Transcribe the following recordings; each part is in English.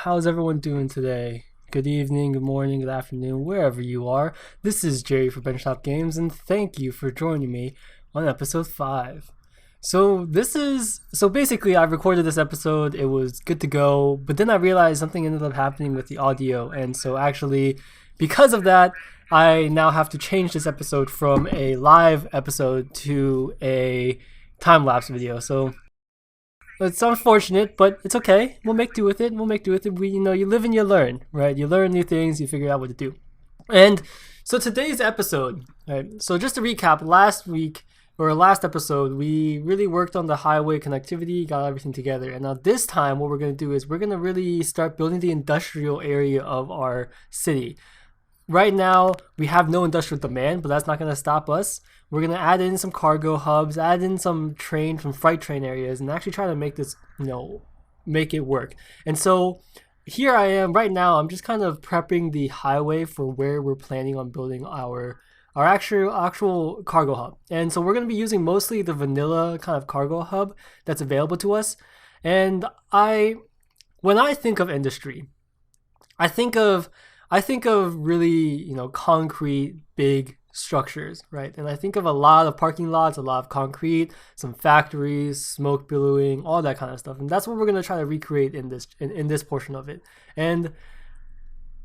how's everyone doing today? Good evening, good morning, good afternoon, wherever you are. This is Jerry for Benchtop Games, and thank you for joining me on episode 5. So basically I recorded this episode, it was good to go, but then I realized something ended up happening with the audio, and so actually because of that, I now have to change this episode from a live episode to a time-lapse video. So it's unfortunate, but it's okay. We'll make do with it. You live and you learn, right? You learn new things, you figure out what to do. And so today's episode, right? So just to recap, last episode, we really worked on the highway connectivity, got everything together. And now this time, what we're going to do is we're going to really start building the industrial area of our city. Right now, we have no industrial demand, but that's not going to stop us. We're going to add in some cargo hubs, add in some freight train areas, and actually try to make this, make it work. And so here I am right now. I'm just kind of prepping the highway for where we're planning on building our actual cargo hub. And so we're going to be using mostly the vanilla kind of cargo hub that's available to us. And when I think of industry, I think of really, concrete, big structures, right? And I think of a lot of parking lots, a lot of concrete, some factories, smoke billowing, all that kind of stuff. And that's what we're going to try to recreate in this portion of it. And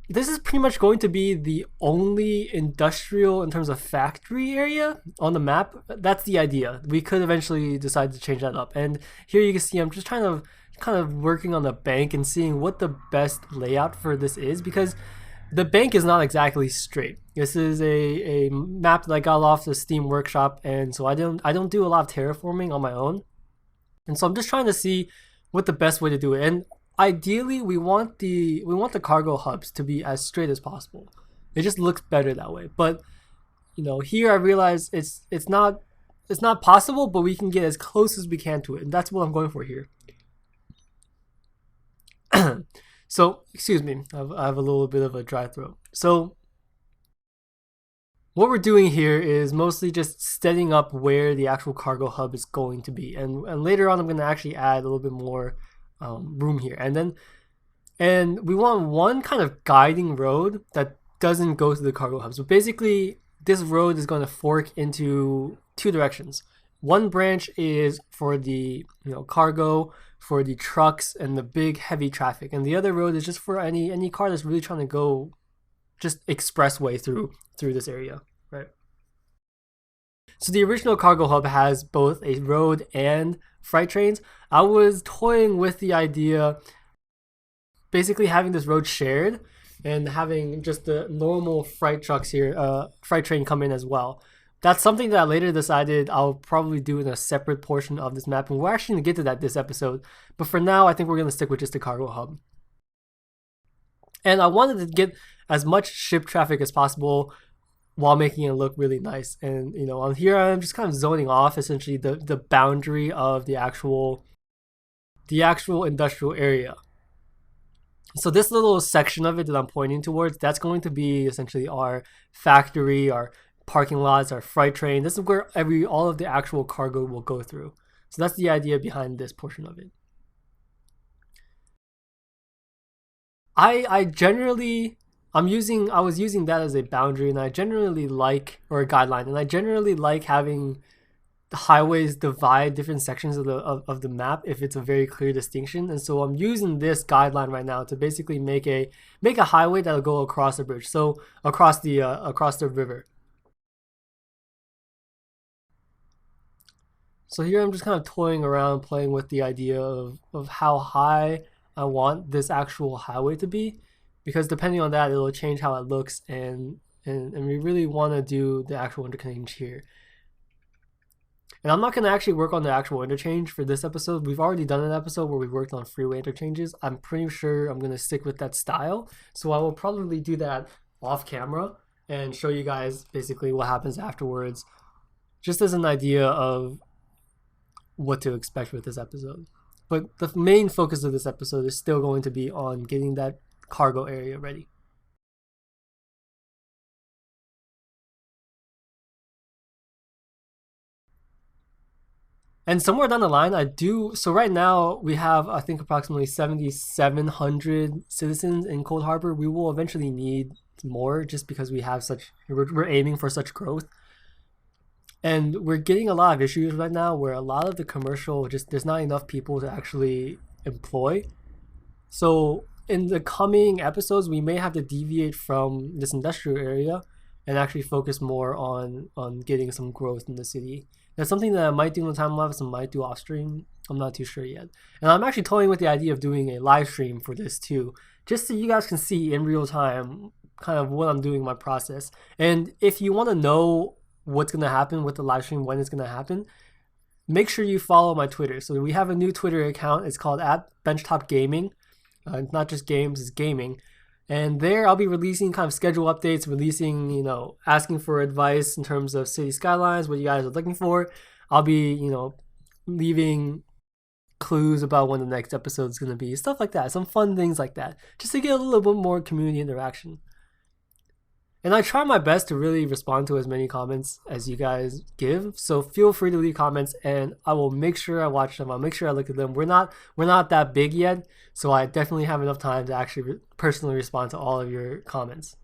this is pretty much going to be the only industrial in terms of factory area on the map. That's the idea. We could eventually decide to change that up. And here you can see I'm just trying to kind of working on the bank and seeing what the best layout for this is, because the bank is not exactly straight. This is a map that I got off the Steam Workshop, and so I don't do a lot of terraforming on my own. And so I'm just trying to see what the best way to do it. And ideally, we want the cargo hubs to be as straight as possible. It just looks better that way. But here I realize it's not possible, but we can get as close as we can to it, and that's what I'm going for here. So, excuse me, I have a little bit of a dry throat. So, what we're doing here is mostly just setting up where the actual cargo hub is going to be. And later on, I'm going to actually add a little bit more room here. And we want one kind of guiding road that doesn't go to the cargo hub. So basically, this road is going to fork into two directions. One branch is for the cargo, for the trucks and the big heavy traffic, and the other road is just for any car that's really trying to go just expressway through this area, right? So the original cargo hub has both a road and freight trains. I was toying with the idea basically having this road shared and having just the normal freight trucks here, freight train come in as well. That's something that I later decided I'll probably do in a separate portion of this map, and we're actually going to get to that this episode. But for now, I think we're going to stick with just the cargo hub. And I wanted to get as much ship traffic as possible while making it look really nice. And on here I'm just kind of zoning off essentially the boundary of the actual industrial area. So this little section of it that I'm pointing towards, that's going to be essentially our factory, our parking lots, our freight train. This is where all of the actual cargo will go through. So that's the idea behind this portion of it. I was using that as a boundary, and I generally like, or a guideline, and I generally like having the highways divide different sections of the map if it's a very clear distinction. And so I'm using this guideline right now to basically make a highway that'll go across the bridge, so across the river. So here I'm just kind of toying around, playing with the idea of how high I want this actual highway to be, because depending on that, it'll change how it looks, and we really want to do the actual interchange here. And I'm not going to actually work on the actual interchange for this episode. We've already done an episode where we worked on freeway interchanges. I'm pretty sure I'm going to stick with that style, so I will probably do that off camera and show you guys basically what happens afterwards, just as an idea of what to expect with this episode. But the main focus of this episode is still going to be on getting that cargo area ready. And somewhere down the line, so right now we have, I think, approximately 7,700 citizens in Cold Harbor. We will eventually need more just because we're aiming for such growth. And we're getting a lot of issues right now where a lot of the commercial, there's not enough people to actually employ. So in the coming episodes, we may have to deviate from this industrial area and actually focus more on getting some growth in the city. That's something that I might do in the time lapse and might do off stream. I'm not too sure yet. And I'm actually toying with the idea of doing a live stream for this too, just so you guys can see in real time kind of what I'm doing in my process. And if you want to know what's going to happen with the live stream, when it's going to happen, make sure you follow my Twitter. So we have a new Twitter account. It's called @BenchtopGaming. It's not just games, it's gaming. And there I'll be releasing kind of schedule updates, asking for advice in terms of City Skylines, what you guys are looking for. I'll be, leaving clues about when the next episode is going to be, stuff like that, some fun things like that, just to get a little bit more community interaction. And I try my best to really respond to as many comments as you guys give. So feel free to leave comments and I will make sure I watch them. I'll make sure I look at them. We're not that big yet, so I definitely have enough time to actually personally respond to all of your comments.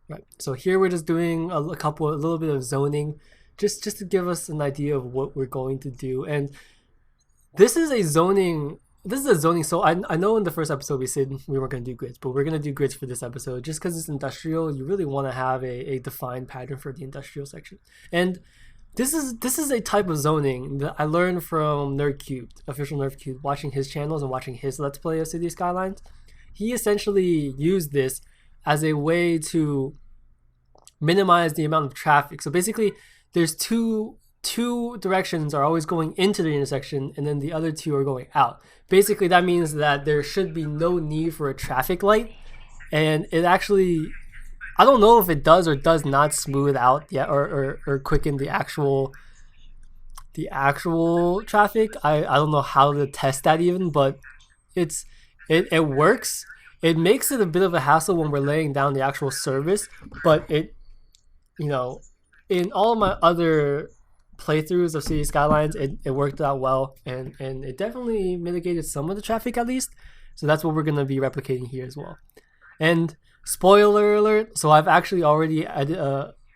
Right. So here we're just doing a little bit of zoning, just to give us an idea of what we're going to do. And this is a zoning. So I know in the first episode we said we weren't going to do grids, but we're going to do grids for this episode just because it's industrial. You really want to have a defined pattern for the industrial section. And this is a type of zoning that I learned from NerdCubed, official NerdCubed, watching his channels and watching his Let's Play of City Skylines. He essentially used this as a way to minimize the amount of traffic. So basically there's two directions are always going into the intersection and then the other two are going out. Basically that means that there should be no need for a traffic light, and it actually, I don't know if it does or does not smooth out yet or quicken the actual traffic. I don't know how to test that even, but it works. It makes it a bit of a hassle when we're laying down the actual service, but it, in all of my other playthroughs of City Skylines, it worked out well, and it definitely mitigated some of the traffic at least. So that's what we're going to be replicating here as well. And spoiler alert, so I've actually already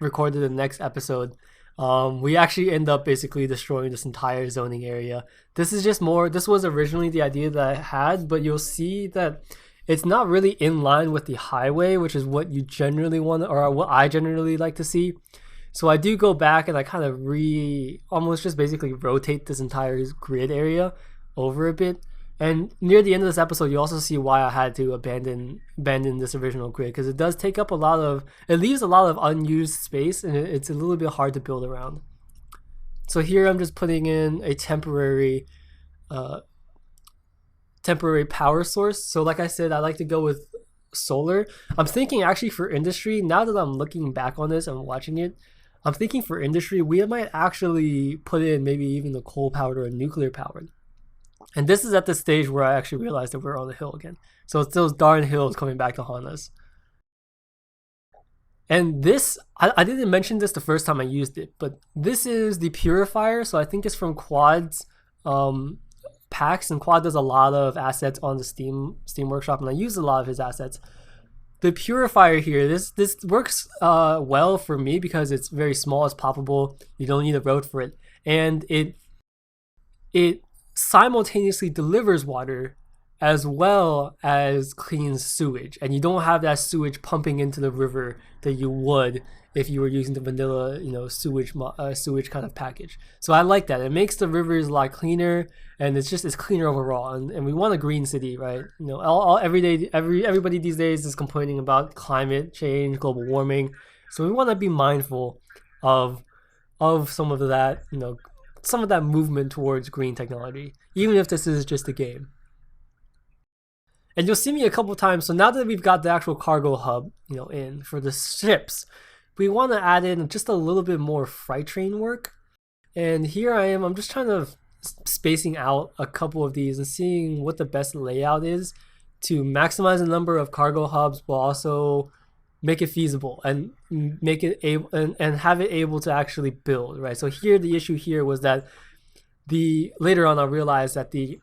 recorded the next episode. We actually end up basically destroying this entire zoning area. This was originally the idea that I had, but you'll see that it's not really in line with the highway, which is what you generally want, or what I generally like to see. So I do go back and I kind of almost just basically rotate this entire grid area over a bit. And near the end of this episode, you also see why I had to abandon this original grid, because it does take up it leaves a lot of unused space, and it's a little bit hard to build around. So here I'm just putting in a temporary power source. So like I said, I like to go with solar. I'm thinking actually for industry, now that I'm looking back on this and watching it, I'm thinking for industry, we might actually put in maybe even the coal powered or nuclear powered. And this is at the stage where I actually realized that we're on the hill again. So it's those darn hills coming back to haunt us. And this, I didn't mention this the first time I used it, but this is the purifier. So I think it's from Quad's packs, and Quad does a lot of assets on the Steam Workshop, and I use a lot of his assets. The purifier here, this works well for me because it's very small, it's poppable, you don't need a road for it, and it simultaneously delivers water as well as cleans sewage, and you don't have that sewage pumping into the river that you would if you were using the vanilla, sewage kind of package. So I like that. It makes the rivers a lot cleaner, and it's cleaner overall. And we want a green city, right? Everybody these days is complaining about climate change, global warming. So we want to be mindful of some of that, some of that movement towards green technology, even if this is just a game. And you'll see me a couple times. So now that we've got the actual cargo hub, in for the ships, we want to add in just a little bit more freight train work. And here I am, I'm just trying to spacing out a couple of these and seeing what the best layout is to maximize the number of cargo hubs while also make it feasible and make it able and have it able to actually build, right? So here the issue here was that later on I realized that the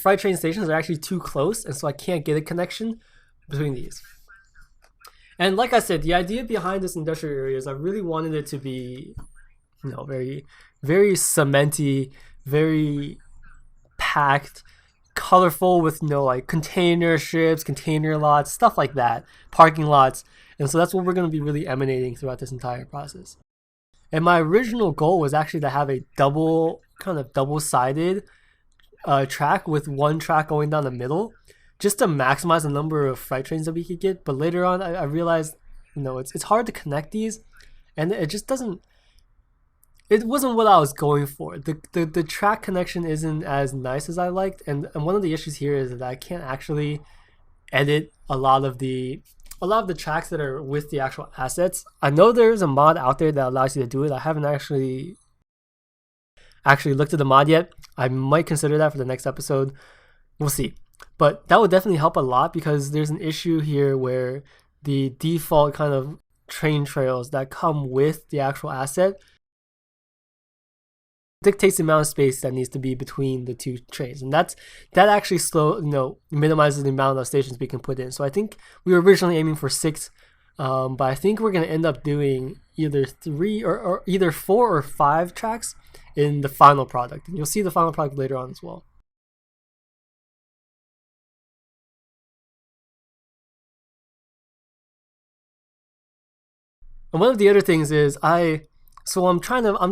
freight train stations are actually too close, and so I can't get a connection between these. And like I said, the idea behind this industrial area is I really wanted it to be, very, very cementy, very packed, colorful, with like container ships, container lots, stuff like that, parking lots. And so that's what we're going to be really emanating throughout this entire process. And my original goal was actually to have a double-sided track with one track going down the middle, just to maximize the number of freight trains that we could get. But later on, I realized, it's hard to connect these, and it just doesn't. It wasn't what I was going for. The track connection isn't as nice as I liked, and one of the issues here is that I can't actually edit a lot of the tracks that are with the actual assets. I know there's a mod out there that allows you to do it. I haven't actually looked at the mod yet. I might consider that for the next episode. We'll see. But that would definitely help a lot, because there's an issue here where the default kind of train trails that come with the actual asset dictates the amount of space that needs to be between the two trains, and that actually minimizes the amount of stations we can put in. So I think we were originally aiming for 6, but I think we're going to end up doing either 3 or either 4 or 5 tracks in the final product, and you'll see the final product later on as well. And one of the other things is I'm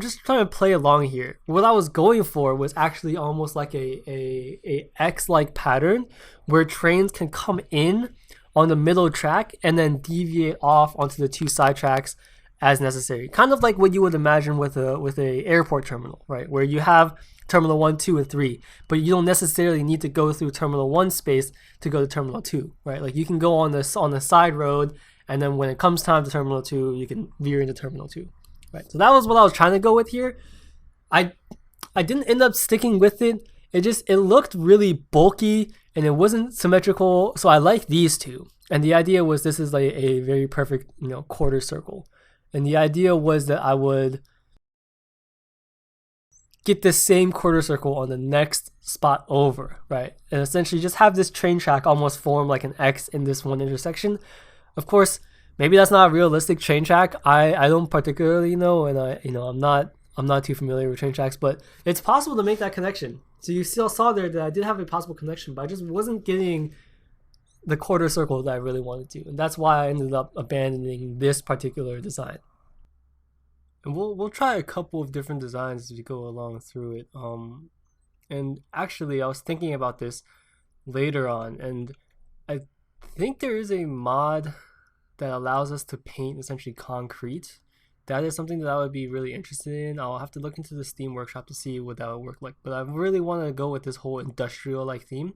just trying to play along here. What I was going for was actually almost like a X-like pattern where trains can come in on the middle track and then deviate off onto the 2 side tracks as necessary. Kind of like what you would imagine with a airport terminal, right? Where you have terminal 1, 2, and 3, but you don't necessarily need to go through terminal 1 space to go to terminal 2, right? Like you can go on the side road, and then when it comes time to terminal 2, you can veer into terminal 2. Right, so that was what I was trying to go with here. I didn't end up sticking with it. It looked really bulky and it wasn't symmetrical. So I like these two. And the idea was this is like a very perfect, quarter circle. And the idea was that I would get the same quarter circle on the next spot over, right? And essentially just have this train track almost form like an X in this one intersection. Of course, maybe that's not a realistic train track. I don't particularly know, and I'm not too familiar with train tracks, but it's possible to make that connection. So you still saw there that I did have a possible connection, but I just wasn't getting the quarter circle that I really wanted to, and that's why I ended up abandoning this particular design. And we'll try a couple of different designs as we go along through it. And actually, I was thinking about this later on, and I think there is a mod that allows us to paint essentially concrete. That is something that I would be really interested in. I'll have to look into the Steam workshop to see what that would work like, but I really want to go with this whole industrial like theme.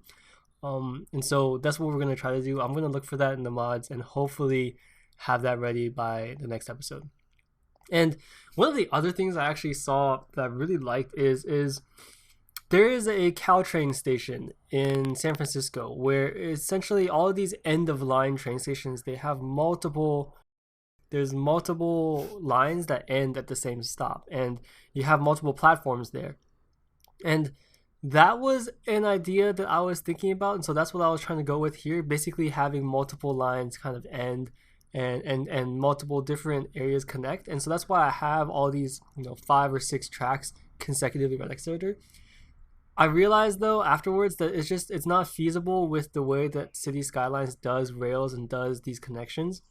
And so that's what we're going to try to do. I'm going to look for that in the mods and hopefully have that ready by the next episode. And one of the other things I actually saw that I really liked is there is a Caltrain station in San Francisco where essentially all of these end-of-line train stations, there's multiple lines that end at the same stop, and you have multiple platforms there. And that was an idea that I was thinking about, and so that's what I was trying to go with here, basically having multiple lines kind of end and multiple different areas connect. And so that's why I have all these 5 or 6 tracks consecutively right next to each other. I realized though afterwards that it's not feasible with the way that City Skylines does rails and does these connections.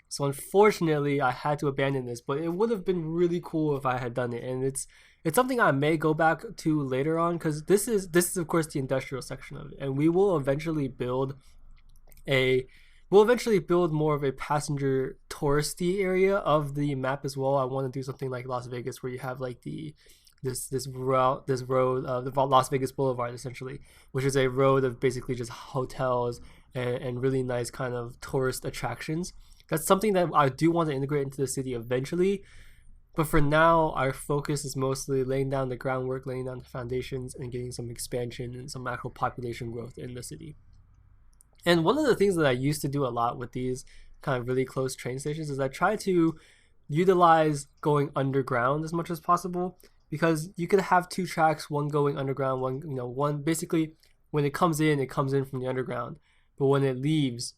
So unfortunately I had to abandon this, but it would have been really cool if I had done it, and it's something I may go back to later on, because this is of course the industrial section of it, and we will eventually build more of a passenger touristy area of the map as well. I want to do something like Las Vegas where you have like this road, the Las Vegas Boulevard essentially, which is a road of basically just hotels and really nice kind of tourist attractions. That's something that I do want to integrate into the city eventually, but for now our focus is mostly laying down the groundwork, laying down the foundations, and getting some expansion and some actual population growth in the city. And one of the things that I used to do a lot with these kind of really close train stations is I try to utilize going underground as much as possible, because you could have two tracks, one going underground, one basically when it comes in from the underground, but when it leaves,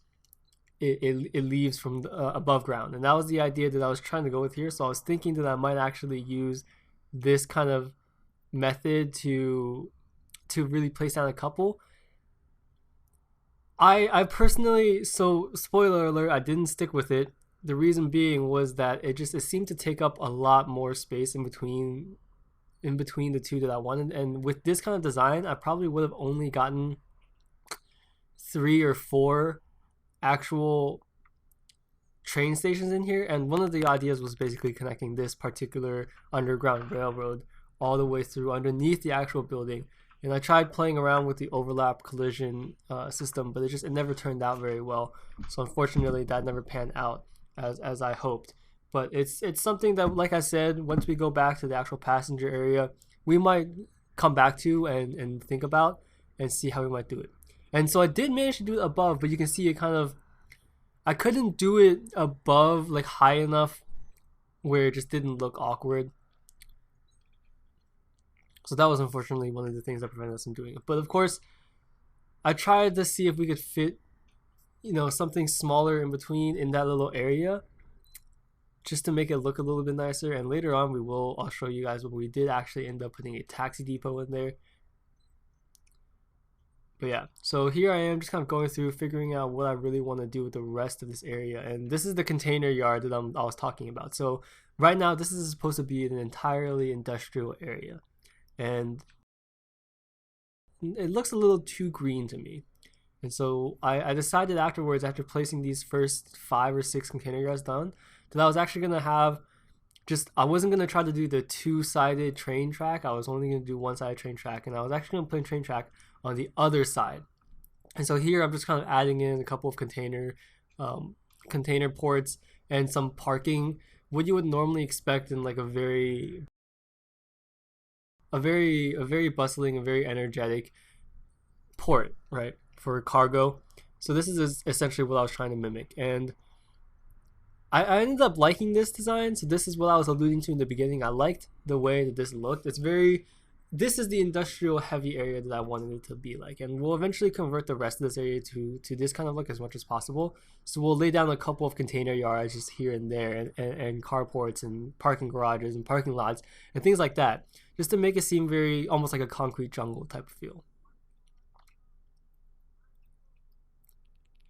it leaves from the, above ground. And that was the idea that I was trying to go with here. So I was thinking that I might actually use this kind of method to really place down a couple. I personally, so spoiler alert, I didn't stick with it. The reason being was that it seemed to take up a lot more space in between the two that I wanted. And with this kind of design, I probably would have only gotten 3 or 4 actual train stations in here. And one of the ideas was basically connecting this particular underground railroad all the way through underneath the actual building. And I tried playing around with the overlap collision system, but it never turned out very well. So unfortunately, that never panned out as I hoped. But it's something that, like I said, once we go back to the actual passenger area, we might come back to and think about and see how we might do it. And so I did manage to do it above, but you can see it kind of, I couldn't do it above, like high enough where it just didn't look awkward. So that was unfortunately one of the things that prevented us from doing it. But of course, I tried to see if we could fit, something smaller in between in that little area, just to make it look a little bit nicer. And later on, I'll show you guys, but we did actually end up putting a taxi depot in there. But yeah, so here I am just kind of going through, figuring out what I really want to do with the rest of this area. And this is the container yard that I was talking about. So right now, this is supposed to be an entirely industrial area. And it looks a little too green to me. And so I decided afterwards, after placing these first 5 or 6 container yards down, that I was actually going to have I wasn't going to try to do the 2-sided train track. I was only going to do 1-sided train track. And I was actually going to put a train track on the other side. And so here I'm just kind of adding in a couple of container ports and some parking, what you would normally expect in like a very bustling, a very energetic port, right, for cargo. So this is essentially what I was trying to mimic, and I ended up liking this design. So this is what I was alluding to in the beginning. I liked the way that this looked. This is the industrial heavy area that I wanted it to be like, and we'll eventually convert the rest of this area to this kind of look as much as possible. So we'll lay down a couple of container yards just here and there, and carports and parking garages and parking lots and things like that, just to make it seem very almost like a concrete jungle type of feel.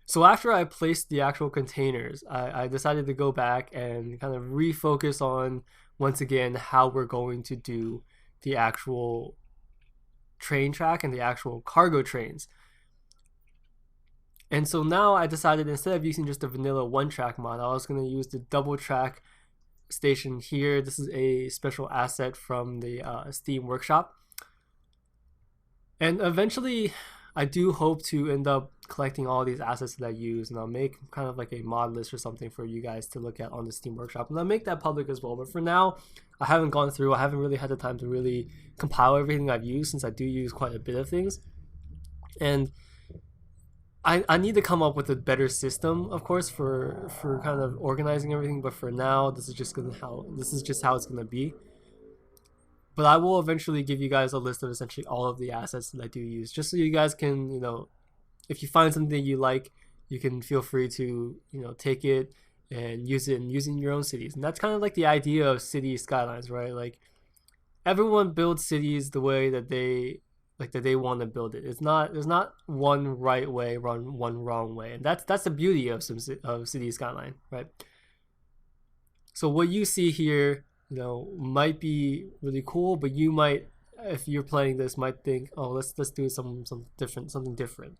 So after I placed the actual containers, I decided to go back and kind of refocus on, once again, how we're going to do the actual train track and the actual cargo trains. And so now I decided, instead of using just a vanilla 1-track mod, I was going to use the double track station here. This is a special asset from the Steam workshop. And eventually, I do hope to end up collecting all these assets that I use, and I'll make kind of like a mod list or something for you guys to look at on the Steam workshop, and I'll make that public as well. But for now, I haven't gone through, I haven't really had the time to really compile everything I've used, since I do use quite a bit of things. And I need to come up with a better system, of course, for kind of organizing everything. But for now, this is just how it's gonna be. But I will eventually give you guys a list of essentially all of the assets that I do use, just so you guys can, if you find something that you like, you can feel free to, take it and use it in your own cities. And that's kind of like the idea of city skylines, right? Like, everyone builds cities the way that they want to build it. There's not one right way, one wrong way, and that's the beauty of city skyline, right? So what you see here, might be really cool, but you might, if you're playing this, might think, oh, let's do something different.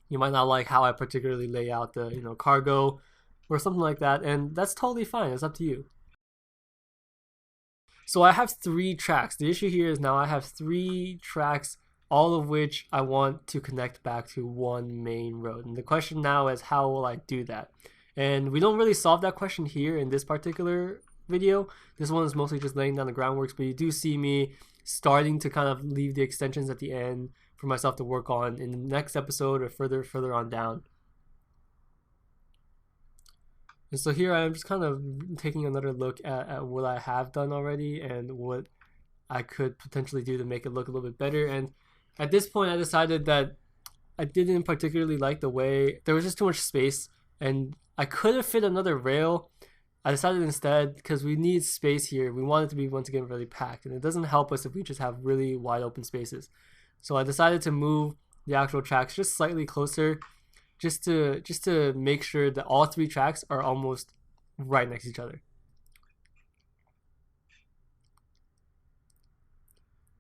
You might not like how I particularly lay out the cargo or something like that, and that's totally fine. It's up to you. So I have 3 tracks. The issue here is now I have 3 tracks, all of which I want to connect back to one main road. And the question now is, how will I do that? And we don't really solve that question here in this particular video. This one is mostly just laying down the groundwork, but you do see me starting to kind of leave the extensions at the end for myself to work on in the next episode or further on down. And so here I am just kind of taking another look at what I have done already and what I could potentially do to make it look a little bit better. And at this point I decided that I didn't particularly like the way there was just too much space and I could have fit another rail. I decided instead, because we need space here, we want it to be once again really packed, and it doesn't help us if we just have really wide open spaces. So I decided to move the actual tracks just slightly closer, just to make sure that all 3 tracks are almost right next to each other.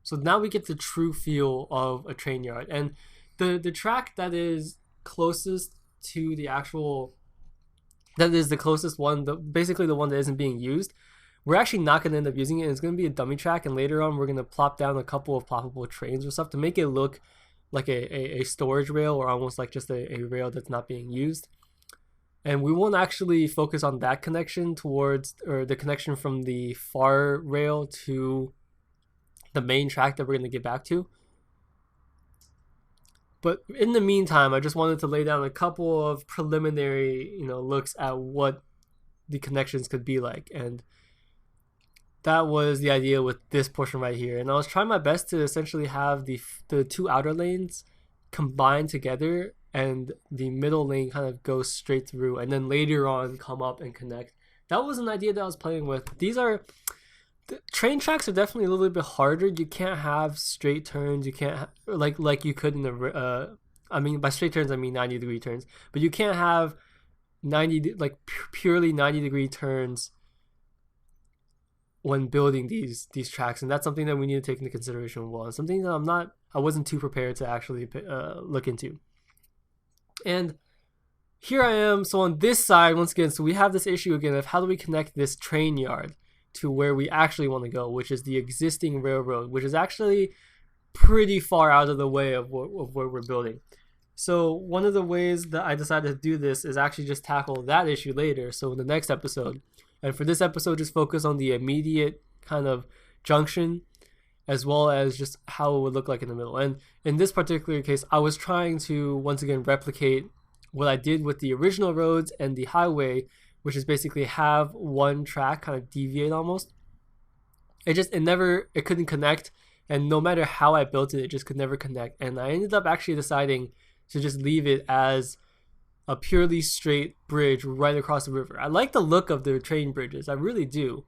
So now we get the true feel of a train yard, and the track that is closest to the actual, that is the closest one, basically the one that isn't being used, we're actually not going to end up using it. It's going to be a dummy track, and later on we're going to plop down a couple of ploppable trains or stuff to make it look like a storage rail, or almost like just a rail that's not being used. And we won't actually focus on that connection towards, or the connection from the far rail to the main track that we're going to get back to. But in the meantime, I just wanted to lay down a couple of preliminary, looks at what the connections could be like. And that was the idea with this portion right here. And I was trying my best to essentially have the 2 outer lanes combined together and the middle lane kind of go straight through and then later on come up and connect. That was an idea that I was playing with. The train tracks are definitely a little bit harder. You can't have straight turns. You can't like you could in the by straight turns I mean 90-degree turns, but you can't have purely 90-degree turns when building these tracks, and that's something that we need to take into consideration as well, and something that I wasn't too prepared to actually look into. And here I am. So on this side, once again, so we have this issue again of how do we connect this train yard to where we actually want to go, which is the existing railroad, which is actually pretty far out of the way of where we're building. So one of the ways that I decided to do this is actually just tackle that issue later, so in the next episode. And for this episode, just focus on the immediate kind of junction, as well as just how it would look like in the middle. And in this particular case, I was trying to once again replicate what I did with the original roads and the highway, which is basically have one track kind of deviate almost. It couldn't connect, and no matter how I built it just could never connect. And I ended up actually deciding to just leave it as a purely straight bridge right across the river. I like the look of the train bridges, I really do.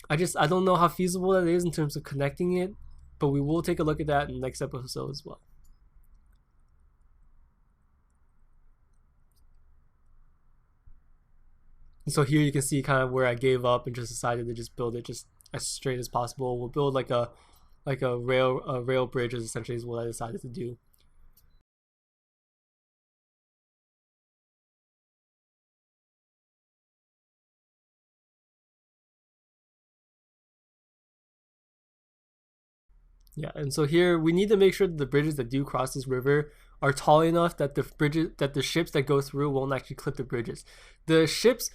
I don't know how feasible that is in terms of connecting it, but we will take a look at that in the next episode as well. And so here you can see kind of where I gave up and just decided to just build it just as straight as possible. We'll build like a rail bridge is essentially what I decided to do. Yeah, and so here we need to make sure that the bridges that do cross this river are tall enough that the ships that go through won't actually clip the bridges. The ships,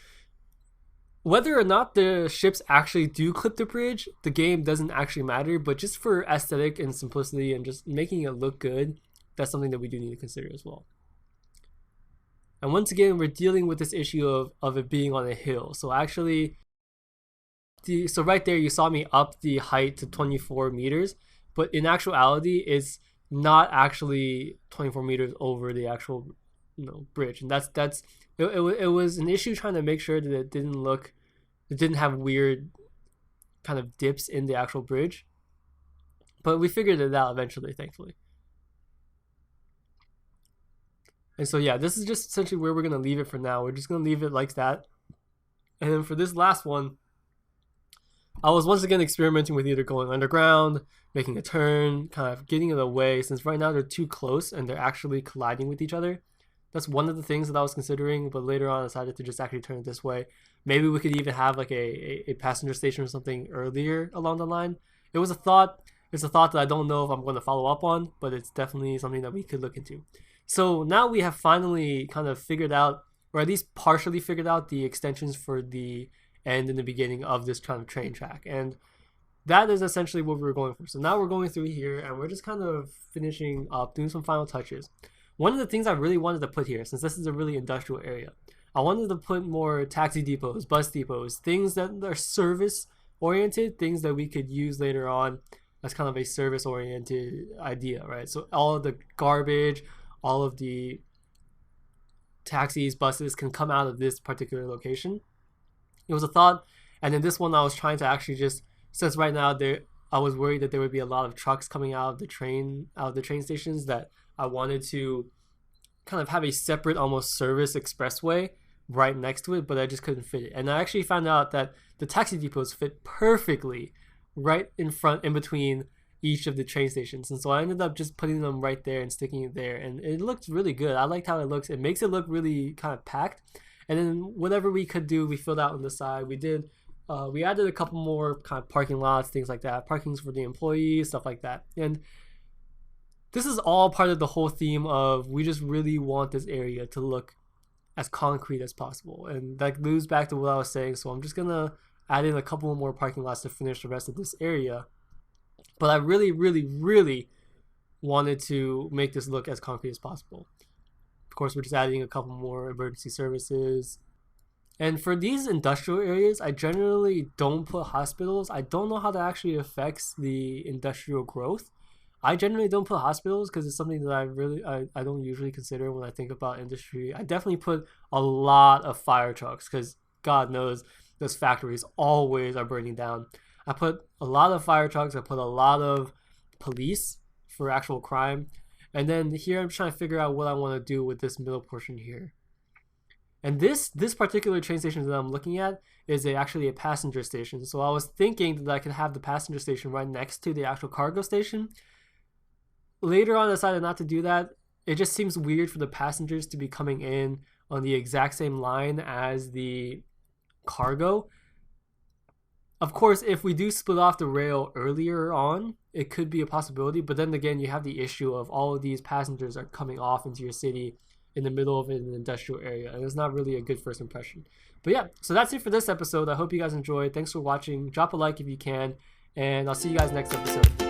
whether or not the ships actually do clip the bridge, the game doesn't actually matter, but just for aesthetic and simplicity and just making it look good, that's something that we do need to consider as well. And once again, we're dealing with this issue of it being on a hill. So actually, so right there you saw me up the height to 24 meters, but in actuality it's not actually 24 meters over the actual bridge. And it was an issue trying to make sure that it didn't have weird kind of dips in the actual bridge, but we figured it out eventually, thankfully. And so yeah, this is just essentially where we're going to leave it for now. We're just going to leave it like that. And then for this last one, I was once again experimenting with either going underground, making a turn, kind of getting it away, since right now they're too close and they're actually colliding with each other. That's one of the things that I was considering, but later on I decided to just actually turn it this way. Maybe we could even have like a passenger station or something earlier along the line. It was a thought. It's a thought that I don't know if I'm going to follow up on, but it's definitely something that we could look into. So now we have finally kind of figured out, or at least partially figured out, the extensions for the end and the beginning of this kind of train track. And that is essentially what we were going for. So now we're going through here and we're just kind of finishing up, doing some final touches. One of the things I really wanted to put here, since this is a really industrial area, I wanted to put more taxi depots, bus depots, things that are service oriented, things that we could use later on as kind of a service oriented idea, right? So all of the garbage, all of the taxis, buses can come out of this particular location. It was a thought. And then this one I was trying to actually just, since right now I was worried that there would be a lot of trucks coming out of the train stations, that I wanted to kind of have a separate almost service expressway right next to it, but I just couldn't fit it. And I actually found out that the taxi depots fit perfectly right in front, in between each of the train stations. And so I ended up just putting them right there and sticking it there, and it looked really good. I liked how it looks. It makes it look really kind of packed. And then whatever we could do, we filled out on the side. We added a couple more kind of parking lots, things like that, parkings for the employees, stuff like that. And this is all part of the whole theme of, we just really want this area to look as concrete as possible. And that goes back to what I was saying. So I'm just gonna add in a couple more parking lots to finish the rest of this area. But I really, really, really wanted to make this look as concrete as possible. Of course, we're just adding a couple more emergency services. And for these industrial areas, I generally don't put hospitals. I don't know how that actually affects the industrial growth. I generally don't put hospitals because it's something that I don't usually consider when I think about industry. I definitely put a lot of fire trucks because God knows those factories always are burning down. I put a lot of fire trucks. I put a lot of police for actual crime. And then here I'm trying to figure out what I want to do with this middle portion here. And this particular train station that I'm looking at is actually a passenger station. So I was thinking that I could have the passenger station right next to the actual cargo station. Later on, I decided not to do that. It just seems weird for the passengers to be coming in on the exact same line as the cargo. Of course, if we do split off the rail earlier on, it could be a possibility. But then again, you have the issue of all of these passengers are coming off into your city in the middle of an industrial area, and it's not really a good first impression. But yeah, so that's it for this episode. I hope you guys enjoyed. Thanks for watching. Drop a like if you can, and I'll see you guys next episode.